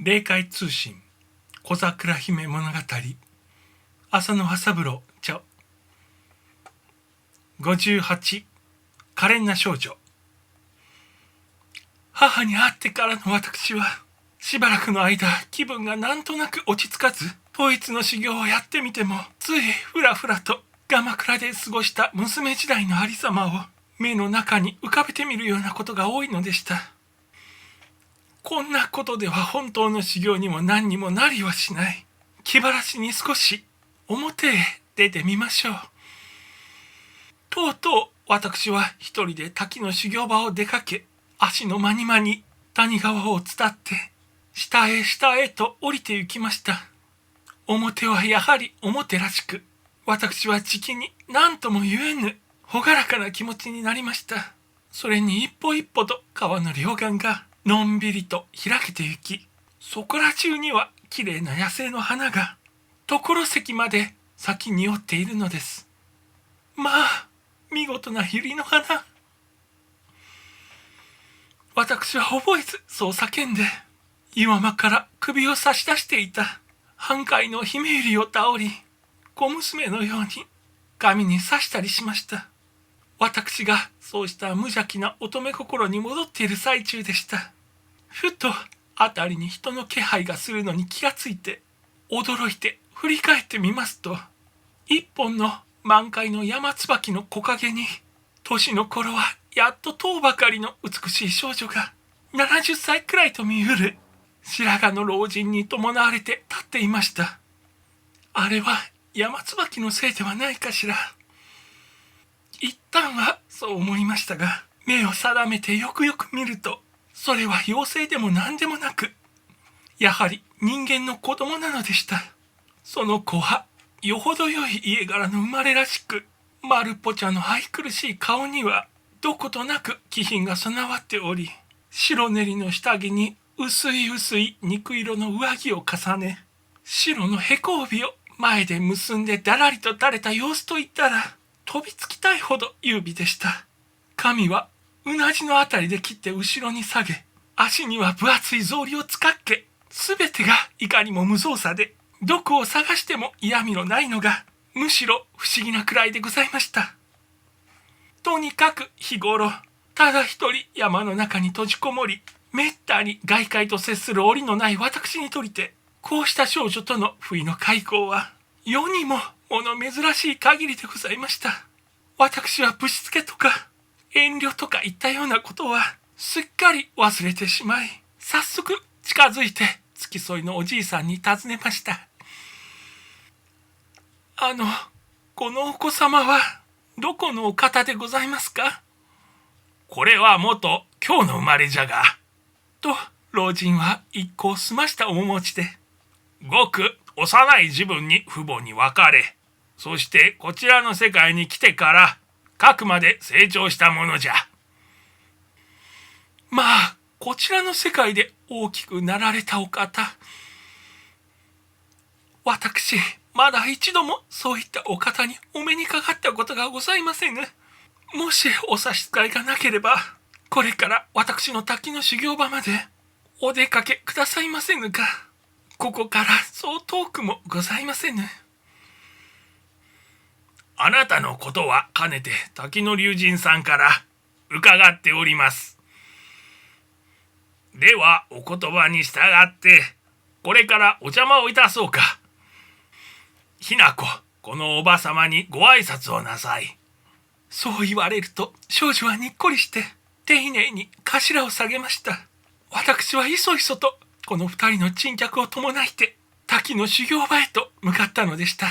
霊界通信小桜姫物語浅野朝風呂著58可憐な少女。母に会ってからの私はしばらくの間気分がなんとなく落ち着かず、統一の修行をやってみてもついふらふらと鎌倉で過ごした娘時代のありさまを目の中に浮かべてみるようなことが多いのでした。こんなことでは本当の修行にも何にもなりはしない。気晴らしに少し表へ出てみましょう。とうとう私は一人で滝の修行場を出かけ、足のまにまに谷川を伝って下へ下へと降りて行きました。表はやはり表らしく、私はじきに何とも言えぬ朗らかな気持ちになりました。それに一歩一歩と川の両岸がのんびりと開けて行き、そこら中にはきれいな野生の花が所関まで咲き匂っているのです。まあ見事な百合の花。私は覚えずそう叫んで、岩間から首を差し出していた半壊の姫百合を倒り、小娘のように髪に刺したりしました。私がそうした無邪気な乙女心に戻っている最中でした。ふと辺りに人の気配がするのに気がついて、驚いて振り返ってみますと、一本の満開の山椿の木陰に、年の頃はやっと10ばかりの美しい少女が70歳くらいと見うる白髪の老人に伴われて立っていました。あれは山椿のせいではないかしら。一旦はそう思いましたが、目を定めてよくよく見ると、それは妖精でも何でもなく、やはり人間の子供なのでした。その子はよほど良い家柄の生まれらしく、丸っぽちゃの愛くるしい顔にはどことなく気品が備わっており、白練りの下着に薄い薄い肉色の上着を重ね、白のへこ帯を前で結んでだらりと垂れた様子といったら、飛びつきたいほど優美でした。髪はうなじのあたりで切って後ろに下げ、足には分厚い草履をつかっけ、すべてがいかにも無造作で、どこを探しても嫌味のないのが、むしろ不思議なくらいでございました。とにかく日頃、ただ一人山の中に閉じこもり、めったに外界と接する折のない私にとりて、こうした少女との不意の開口は、世にも物珍しい限りでございました。私はぶしつけとか遠慮とかいったようなことはすっかり忘れてしまい、早速近づいて付き添いのおじいさんに尋ねました。このお子様はどこのお方でございますか？これは元京の生まれじゃが、と老人は一行済ました面持ちで、ごく幼い時分に父母に別れ、そしてこちらの世界に来てからかくまで成長したものじゃ。まあこちらの世界で大きくなられたお方、私まだ一度もそういったお方にお目にかかったことがございません。もしお差し支えがなければ、これから私の滝の修行場までお出かけくださいませぬか。ここからそう遠くもございませぬ。あなたのことはかねて滝の龍神さんから伺っております。ではお言葉に従ってこれからお邪魔をいたそうか。ひな子、このおばさまにご挨拶をなさい。そう言われると少女はにっこりして丁寧に頭を下げました。私はいそいそとこの二人の珍客を伴って滝の修行場へと向かったのでした。